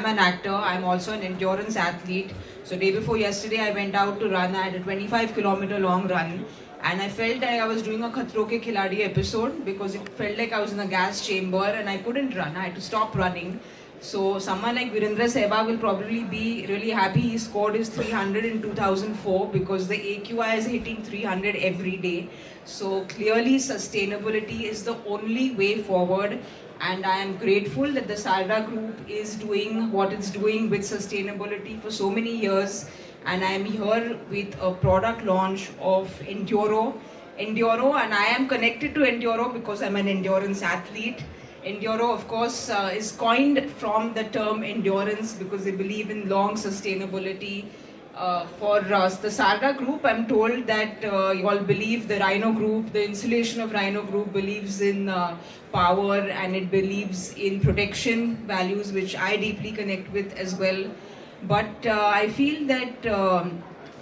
an actor. I'm also an endurance athlete. So day before yesterday, I went out to run. I had a 25-kilometer long run. And I felt like I was doing a Khatro Ke Khiladi episode because it felt like I was in a gas chamber and I couldn't run. I had to stop running. So someone like Virendra Sehwag will probably be really happy. He scored his 300 in 2004 because the AQI is hitting 300 every day. So clearly sustainability is the only way forward, and I am grateful that the Sarda Group is doing what it's doing with sustainability for so many years, and I am here with a product launch of Enduro. And I am connected to Enduro because I'm an endurance athlete. Enduro, of course, is coined from the term endurance because they believe in long sustainability. For the Sarda Group, I'm told that you all believe the Rhino Group, the installation of Rhino Group believes in power and it believes in protection values, which I deeply connect with as well. But I feel that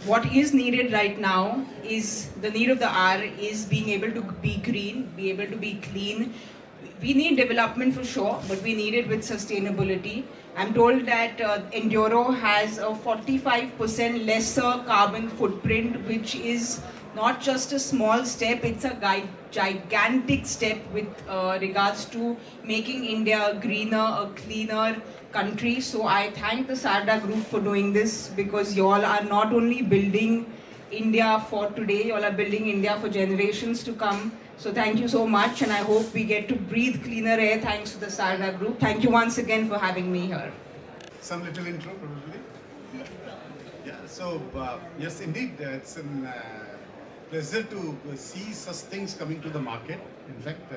what is needed right now is the need of the hour is being able to be green, be able to be clean. We need development for sure, but we need it with sustainability. I'm told that Enduro has a 45% lesser carbon footprint, which is not just a small step, it's a gigantic step with regards to making India a greener, a cleaner country. So I thank the Sarda Group for doing this because you all are not only building India for today, you all are building India for generations to come. So thank you so much, and I hope we get to breathe cleaner air thanks to the Sarda Group. Thank you once again for having me here. Some little intro, probably. Yeah. So yes, indeed, it's a pleasure to see such things coming to the market. In fact,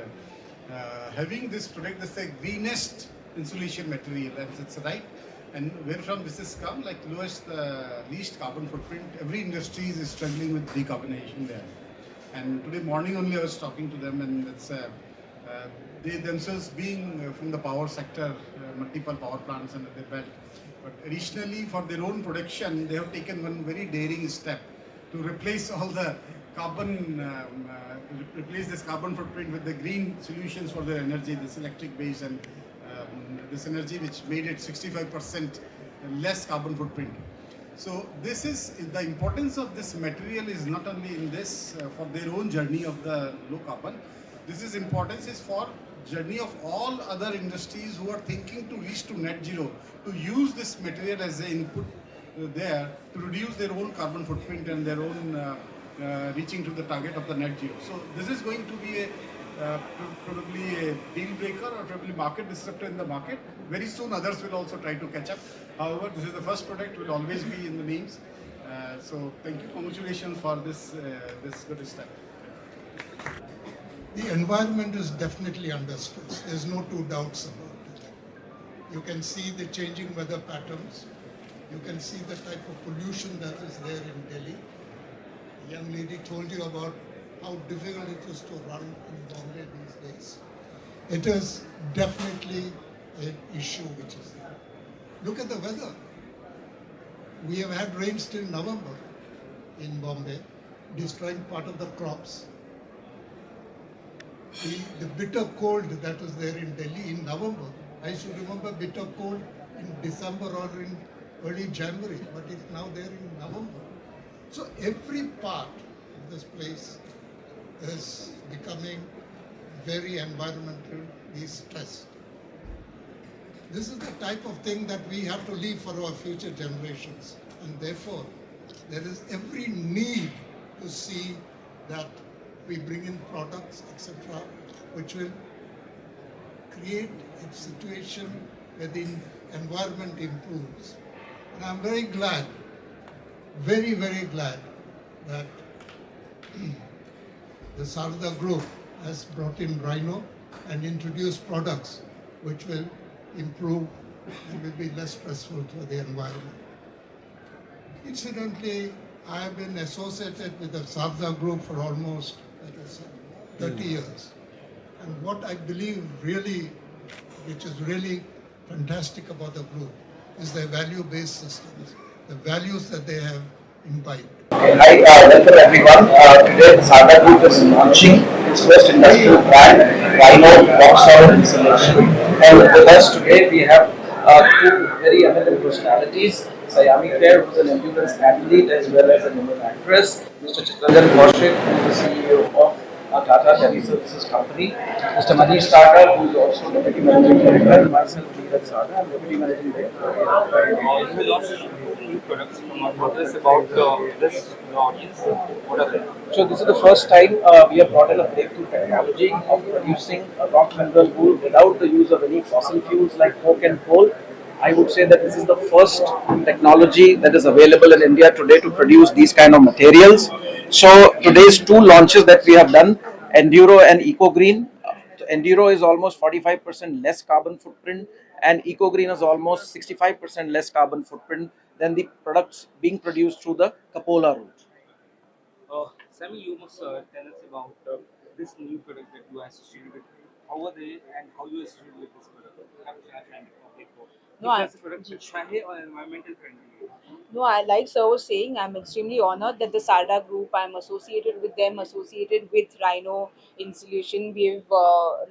having this product, this the greenest insulation material, that's right. And where from this has come, like lowest, least carbon footprint. Every industry is struggling with decarbonization there. And today morning only I was talking to them, and it's they themselves being from the power sector, multiple power plants under their belt. But additionally, for their own production, they have taken one very daring step to replace all the carbon, replace this carbon footprint with the green solutions for their energy, this electric base and this energy which made it 65% less carbon footprint. So this is the importance of this material is not only in this for their own journey of the low carbon. This is importance is for journey of all other industries who are thinking to reach to net zero, to use this material as an input there to reduce their own carbon footprint and their own reaching to the target of the net zero. So this is going to be a probably a deal breaker or probably market disruptor in the market. Very soon others will also try to catch up. However, this is the first product, will always be in the names. So thank you, congratulations for this good step. The environment is definitely under stress. There's no two doubts about it. You can see the changing weather patterns. You can see the type of pollution that is there in Delhi. The young lady told you about how difficult it is to run in Bombay these days. It is definitely an issue which is there. Look at the weather. We have had rains till November in Bombay, destroying part of the crops. The bitter cold that was there in Delhi in November, I should remember bitter cold in December or in early January, but it's now there in November. So every part of this place is becoming very environmentally stressed. This is the type of thing that we have to leave for our future generations, and therefore there is every need to see that we bring in products, etc., which will create a situation where the environment improves. And I'm very glad, very, very glad that the Sarda Group has brought in Rhino and introduced products which will improve and will be less stressful for the environment. Incidentally, I have been associated with the Sarda Group for almost, like I said, 30 years. And what I believe really, which is really fantastic about the group, is their value-based systems, the values that they have imbibed. Hi, welcome everyone. Today the Sarda Group is launching its first industrial brand, Rhino Box Solid Insulation. And with us today we have two very eminent personalities. Sayami Khair, who's an endurance athlete as well as an Indian actress. Mr. Chitranjan Kaushik, who is the CEO of Tata Teleservices Company. Mr. Manish Tata, who is also Deputy Managing Director, and myself, Neeraj Sada, I'm Deputy Managing Director. You launched new products. What is about this audience? What are they? So this is the first time we have brought in a breakthrough technology of producing a rock mineral wool without the use of any fossil fuels like coke and coal. I would say that this is the first technology that is available in India today to produce these kind of materials. So today's two launches that we have done, Enduro and EcoGreen. Enduro is almost 45% less carbon footprint, and EcoGreen is almost 65% less carbon footprint than the products being produced through the Capola route. Sammy, you must tell us about this new product that you are associated with. How are they and how you associated with this product? No, I- Is this product friendly or environmental friendly? No, I like Sir was saying, I'm extremely honored that the Sarda group, I'm associated with them, associated with Rhino Insulation. We've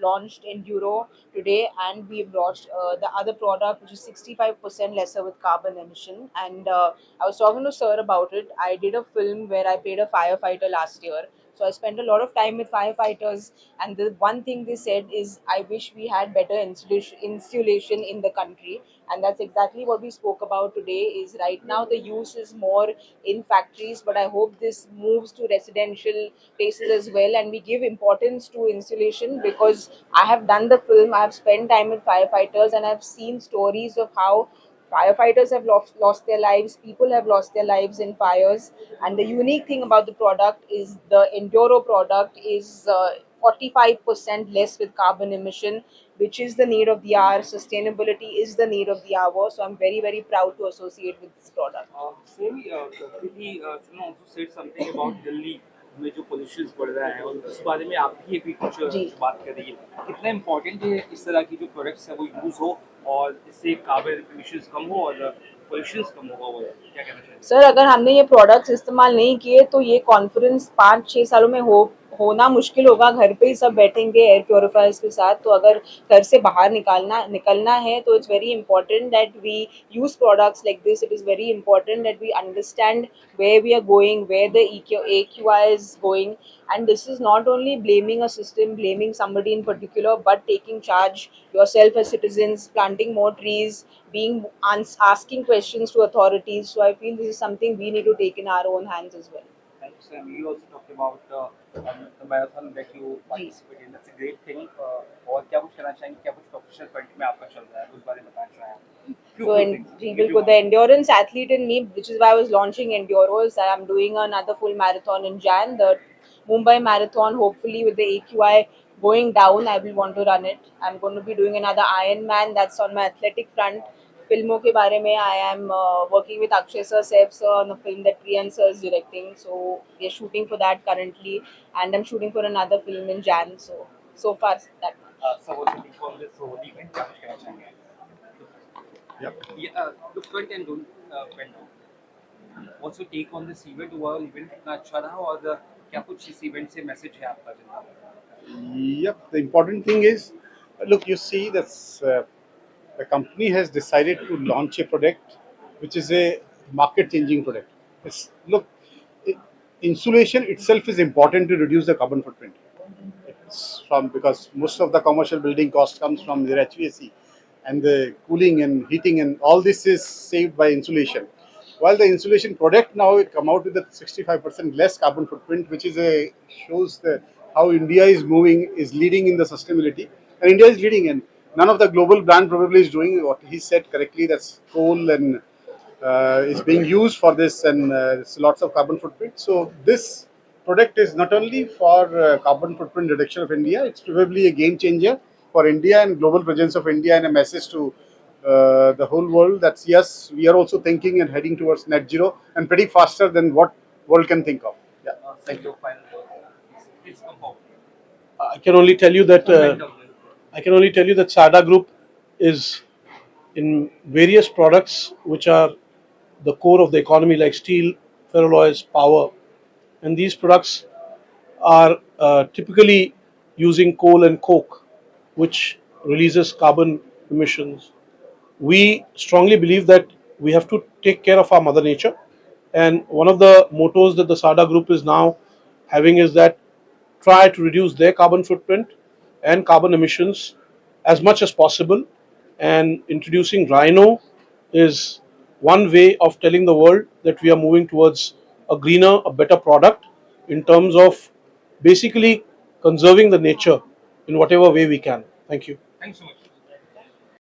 launched Enduro today, and we've launched the other product which is 65% lesser with carbon emission. And I was talking to Sir about it. I did a film where I played a firefighter last year. So I spent a lot of time with firefighters, and the one thing they said is, I wish we had better insulation in the country, and that's exactly what we spoke about today. Is right now the use is more in factories, but I hope this moves to residential places as well, and we give importance to insulation, because I have done the film, I have spent time with firefighters, and I've seen stories of how firefighters have lost their lives, people have lost their lives in fires. And the unique thing about the product is the Enduro product is 45% less with carbon emission, which is the need of the hour. Sustainability is the need of the hour. So I'm very, very proud to associate with this product. Sammy, really, someone also said something about Delhi में जो pollution बढ़ रहा है और उस बारे में आप भी अभी कुछ जी। बात कर रही है कितना इम्पोर्टेंट है इस तरह की जो प्रोडक्ट्स है वो यूज़ हो और इससे कार्बन इमिशंस कम हो और पोल्यूशन कम होगा वो क्या कहना चाहिए सर, अगर हमने ये प्रोडक्ट्स इस्तेमाल नहीं किए तो ये कॉन्फ्रेंस 5-6 सालों में होना मुश्किल होगा। घर पे ही सब बैठेंगे एयर प्योरीफायर्स के साथ। तो अगर घर से बाहर निकलना है तो it's very important that we use products like this. It is very important that we understand where we are going, where the AQI is going, and this is not only blaming a system, blaming somebody in particular, but taking charge yourself as citizens, planting more trees, being asking questions to authorities. So I feel this is something we need to take in our own hands as well. And Sam, you also talked about the marathon that you participate in. That's a great thing. और क्या कुछ कहना चाहेंगे क्या कुछ professional front में आपका चल रहा है उस बारे में बताना चाहें So the endurance athlete in me, which is why I was launching Enduros. I am doing another full marathon in Jan, the Mumbai Marathon. Hopefully, with the AQI going down, I will want to run it. I'm going to be doing another Ironman. That's on my athletic front. फिल्मों के बारे में I am working with Akshay sir, Saif sir on a film that Priyan sir is directing. So we are shooting for that currently, and I'm shooting for another film in Jan. So far that much. So what's the call this whole event क्या कुछ कहना चाहेंगे Yep. Yeah, the front end went down. What's your take on this event? Overall event कितना अच्छा रहा और क्या कुछ इस event से message है आपका जनता को? Yep. The important thing is, look, you see that the company has decided to launch a product which is a market-changing product. Look, insulation itself is important to reduce the carbon footprint. It's because most of the commercial building cost comes from their HVAC, and the cooling and heating and all this is saved by insulation. While the insulation product now will come out with a 65% less carbon footprint, which is shows how India is moving, is leading in the sustainability, and India is leading, and none of the global brand probably is doing what he said correctly. That's coal and is being used for this, and it's lots of carbon footprint. So this product is not only for carbon footprint reduction of India, it's probably a game changer for India and global presence of India, and a message to the whole world that yes, we are also thinking and heading towards net zero, and pretty faster than what world can think of. Yeah. Thank you. Final word. Please come forward. I can only tell you that Sada Group is in various products which are the core of the economy, like steel, ferroalloys, power, and these products are typically using coal and coke, which releases carbon emissions. we strongly believe that we have to take care of our mother nature, and one of the mottos that the SADA group is now having is that try to reduce their carbon footprint and carbon emissions as much as possible, and introducing Rhino is one way of telling the world that we are moving towards a greener, a better product in terms of basically conserving the nature in whatever way we can. Thank you. Thanks so much.